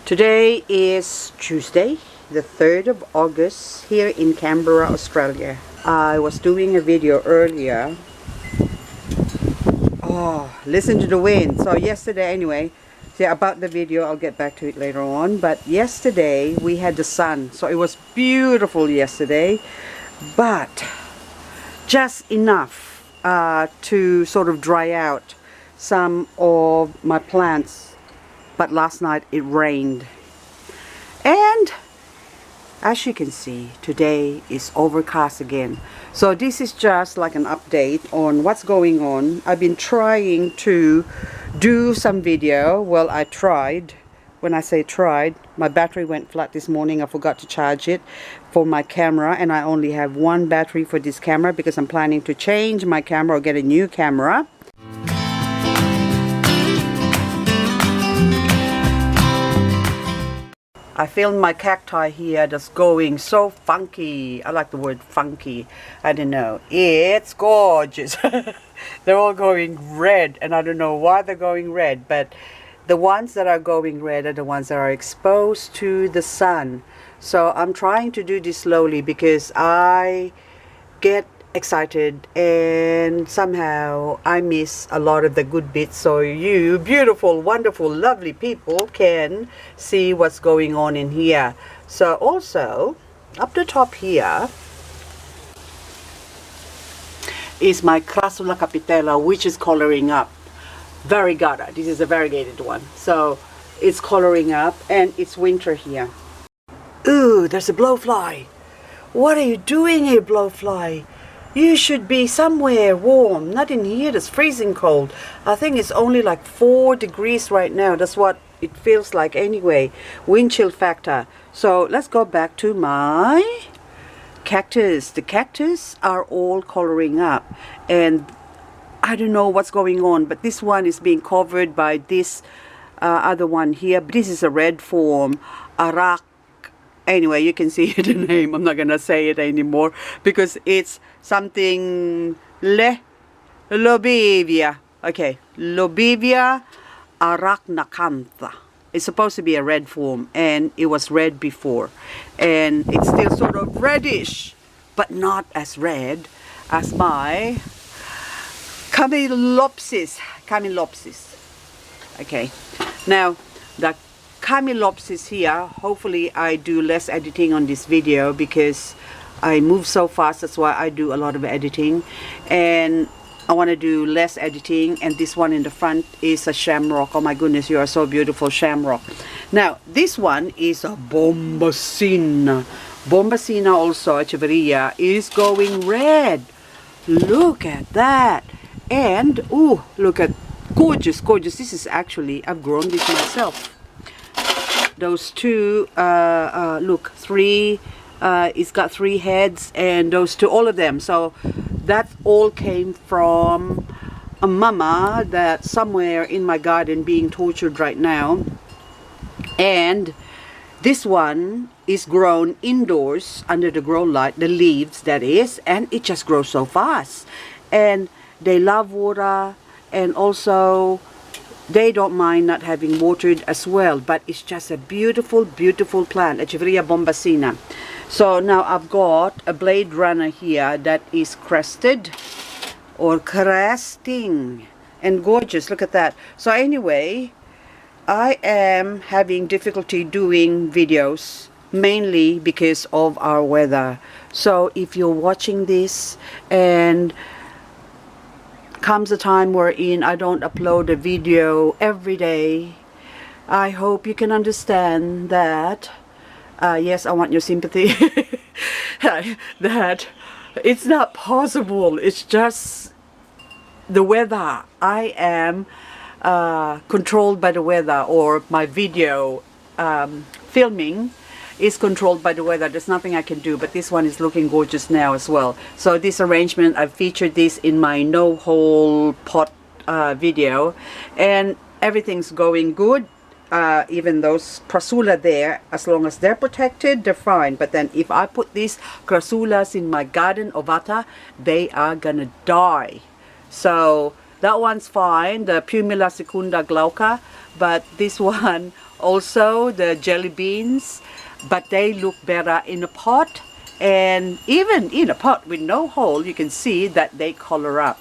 Today is Tuesday, the 3rd of August, here in Canberra, Australia. I was doing a video earlier. Oh, listen to the wind. So yesterday, anyway, about the video, I'll get back to it later on. But yesterday, we had the sun. So it was beautiful yesterday. But just enough to sort of dry out some of my plants. But last night it rained, and as you can see, today is overcast again. So this is just like an update on what's going on. I've been trying to do some video. Well, I tried. When I say tried, my battery went flat this morning. I forgot to charge it for my camera, and I only have one battery for this camera because I'm planning to change my camera or get a new camera. I filmed my cacti here that's going so funky. I like the word funky. I don't know. It's gorgeous. They're all going red, and I don't know why they're going red, but the ones that are going red are the ones that are exposed to the sun. So I'm trying to do this slowly because I get excited and somehow I miss a lot of the good bits, so you beautiful, wonderful, lovely people can see what's going on in here. So also up the top here is my Crassula capitella, which is coloring up. Variegata. This is a variegated one, so it's coloring up, and it's winter here. Ooh, there's a blowfly. What are you doing here, blowfly? You should be somewhere warm, not in here. It's freezing cold. I think it's only like 4 degrees right now. That's what it feels like anyway. Wind chill factor. So let's go back to my cactus. The cactus are all coloring up, and I don't know what's going on, but this one is being covered by this other one here. This is a red form, Arak. Anyway, you can see the name. I'm not gonna say it anymore because it's something Lobevia. Okay, Lobevia arachnacantha. It's supposed to be a red form, and it was red before, and it's still sort of reddish, but not as red as my Camilopsis. Okay, now the Camilopsis here, hopefully I do less editing on this video because I move so fast. That's why I do a lot of editing, and I want to do less editing. And this one in the front is a shamrock. Oh my goodness, you are so beautiful, shamrock. Now this one is a Bombacina. Bombacina also, Echeveria, is going red. Look at that. And oh, look at gorgeous, gorgeous. This is actually, I've grown this myself. Those two, look, 3, it's got 3 heads, and those 2, all of them. So that all came from a mama that's somewhere in my garden being tortured right now. And this one is grown indoors under the grow light, the leaves that is, and it just grows so fast. And they love water, and also they don't mind not having watered as well, but it's just a beautiful, beautiful plant, Echeveria Bombacina. So now I've got a blade runner here that is crested or cresting, and gorgeous. Look at that. So anyway, I am having difficulty doing videos mainly because of our weather. So if you're watching this and comes a time wherein I don't upload a video every day, I hope you can understand that. Yes, I want your sympathy. That it's not possible. It's just the weather. I am controlled by the weather, or my video filming is controlled by the weather. There's nothing I can do, but this one is looking gorgeous now as well. So this arrangement, I've featured this in my no hole pot video, and everything's going good. Even those Crassula there, as long as they're protected, they're fine. But then if I put these Crassulas in my garden ovata, they are gonna die. So that one's fine, the Pumila secunda glauca, but this one also the jelly beans, but they look better in a pot. And even in a pot with no hole, you can see that they color up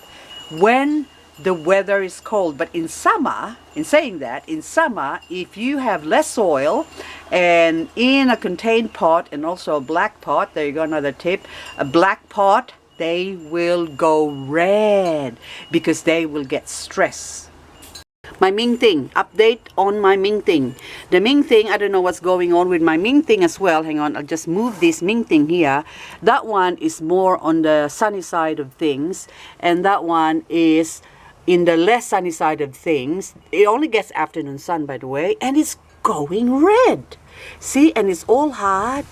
when the weather is cold. But in summer, in saying that, in summer, if you have less soil and in a contained pot and also a black pot, there you go, another tip, a black pot, they will go red because they will get stressed. My Ming Ting, update on my Ming Ting. The Ming Ting, I don't know what's going on with my Ming Ting as well. Hang on, I'll just move this Ming Ting here. That one is more on the sunny side of things, and that one is in the less sunny side of things. It only gets afternoon sun, by the way, and it's going red. See, and it's all hard,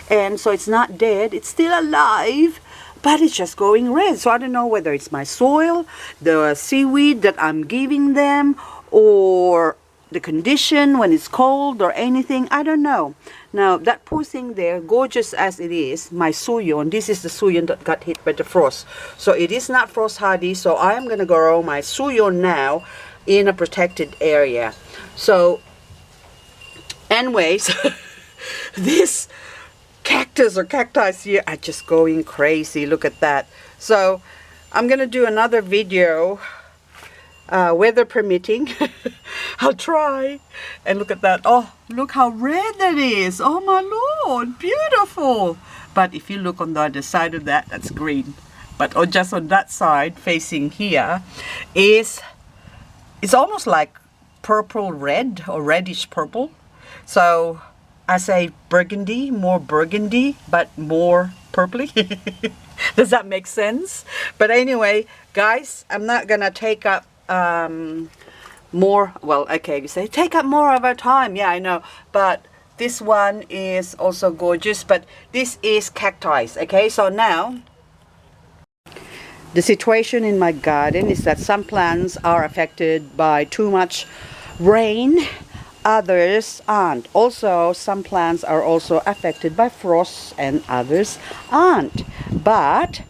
and so it's not dead, it's still alive, but it's just going red. So I don't know whether it's my soil, the seaweed that I'm giving them, or the condition when it's cold or anything. I don't know. Now that poor thing there, gorgeous as it is, my Suyon, this is the Suyon that got hit by the frost. So it is not frost hardy, so I am going to grow my Suyon now in a protected area. So anyways, this cactus or cacti here are just going crazy. Look at that. So I'm gonna do another video, weather permitting. I'll try. And look at that. Oh, look how red that is. Oh my Lord, beautiful. But if you look on the other side of that, that's green. But just on that side facing here is, it's almost like purple red or reddish purple. So I say burgundy, more burgundy, but more purpley. Does that make sense? But anyway, guys, I'm not gonna take up more, well, okay, you say take up more of our time. Yeah, I know, but this one is also gorgeous, but this is cacti. Okay, so now the situation in my garden is that some plants are affected by too much rain, others aren't. Also, some plants are also affected by frost and others aren't. But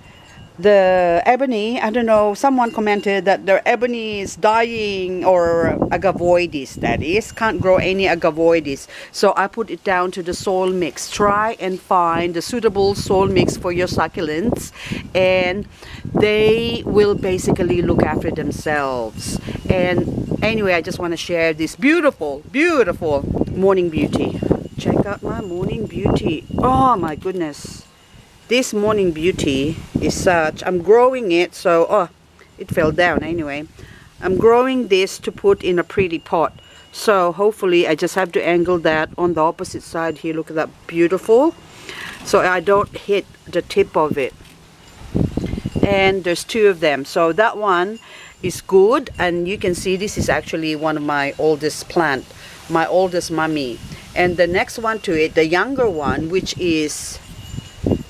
the ebony, I don't know, someone commented that their ebony is dying, or agavoides, that is, can't grow any agavoides. So I put it down to the soil mix. Try and find the suitable soil mix for your succulents, and they will basically look after themselves. And anyway, I just want to share this beautiful, beautiful morning beauty. Check out my morning beauty. Oh my goodness. This morning beauty is such, I'm growing it, so, oh, it fell down anyway. I'm growing this to put in a pretty pot. So hopefully I just have to angle that on the opposite side here. Look at that, beautiful. So I don't hit the tip of it. And there's two of them. So that one is good, and you can see this is actually one of my oldest plant, my oldest mummy. And the next one to it, the younger one, which is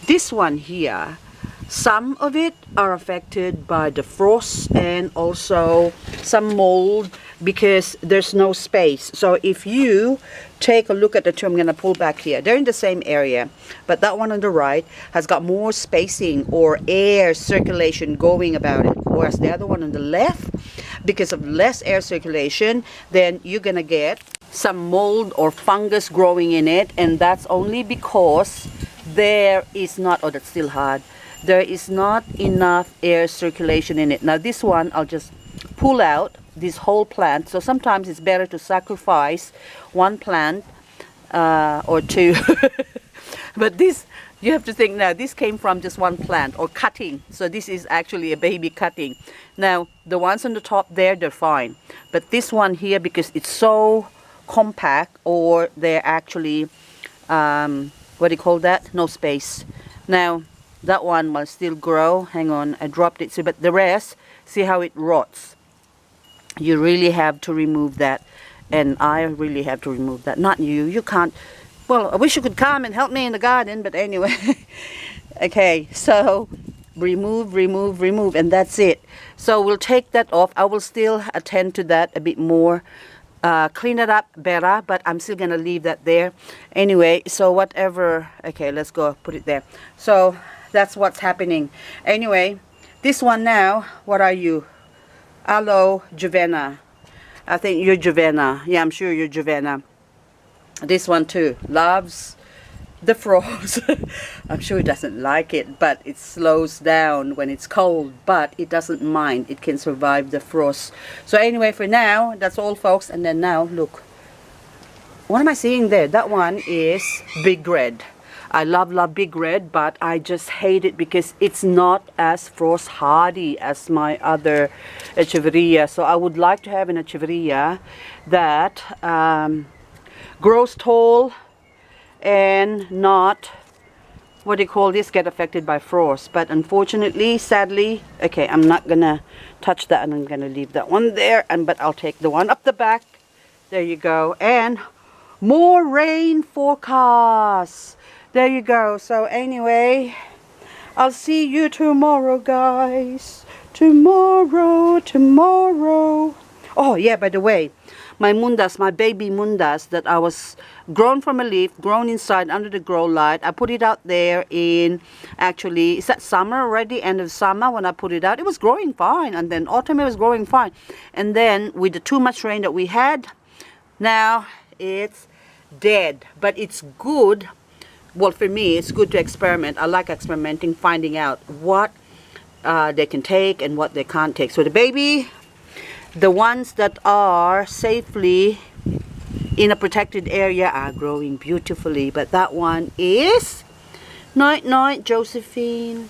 this one here, some of it are affected by the frost and also some mold because there's no space. So if you take a look at the two, I'm going to pull back here, they're in the same area, but that one on the right has got more spacing or air circulation going about it, whereas the other one on the left, because of less air circulation, then you're going to get some mold or fungus growing in it, and that's only because there is not, oh, that's still hard, there is not enough air circulation in it. Now this one, I'll just pull out this whole plant. So sometimes it's better to sacrifice one plant or two. But this, you have to think now, this came from just one plant or cutting. So this is actually a baby cutting. Now the ones on the top there, they're fine. But this one here, because it's so compact, or they're actually what do you call that? No space. Now that one will still grow. Hang on, I dropped it. So, but the rest, see how it rots. You really have to remove that, and I really have to remove that. Not you. You can't. Well, I wish you could come and help me in the garden, but anyway. Okay, so remove, remove, remove, and that's it. So we'll take that off. I will still attend to that a bit more. Clean it up better, but I'm still gonna leave that there anyway. So whatever, okay, let's go put it there. So that's what's happening anyway. This one now, what are you? Aloe Juvena. I think you're Juvena. Yeah, I'm sure you're Juvena. This one too loves the frost. I'm sure it doesn't like it, but it slows down when it's cold, but it doesn't mind. It can survive the frost. So anyway, for now, that's all, folks. And then now, look. What am I seeing there? That one is Big Red. I love Big Red, but I just hate it because it's not as frost hardy as my other Echeveria. So I would like to have an Echeveria that grows tall and not, what do you call this, get affected by frost. But unfortunately, sadly, okay, I'm not gonna touch that, and I'm gonna leave that one there, but I'll take the one up the back. There you go. And more rain forecast. There you go. So anyway, I'll see you tomorrow, guys. Tomorrow. Oh yeah, by the way, my mundas, my baby mundas that I was grown from a leaf, grown inside under the grow light. I put it out there in, actually, is that summer already? End of summer when I put it out. It was growing fine. And then autumn it was growing fine. And then with the too much rain that we had, now it's dead. But it's good. Well, for me, it's good to experiment. I like experimenting, finding out what they can take and what they can't take. So the baby, the ones that are safely in a protected area are growing beautifully. But that one is night, Josephine.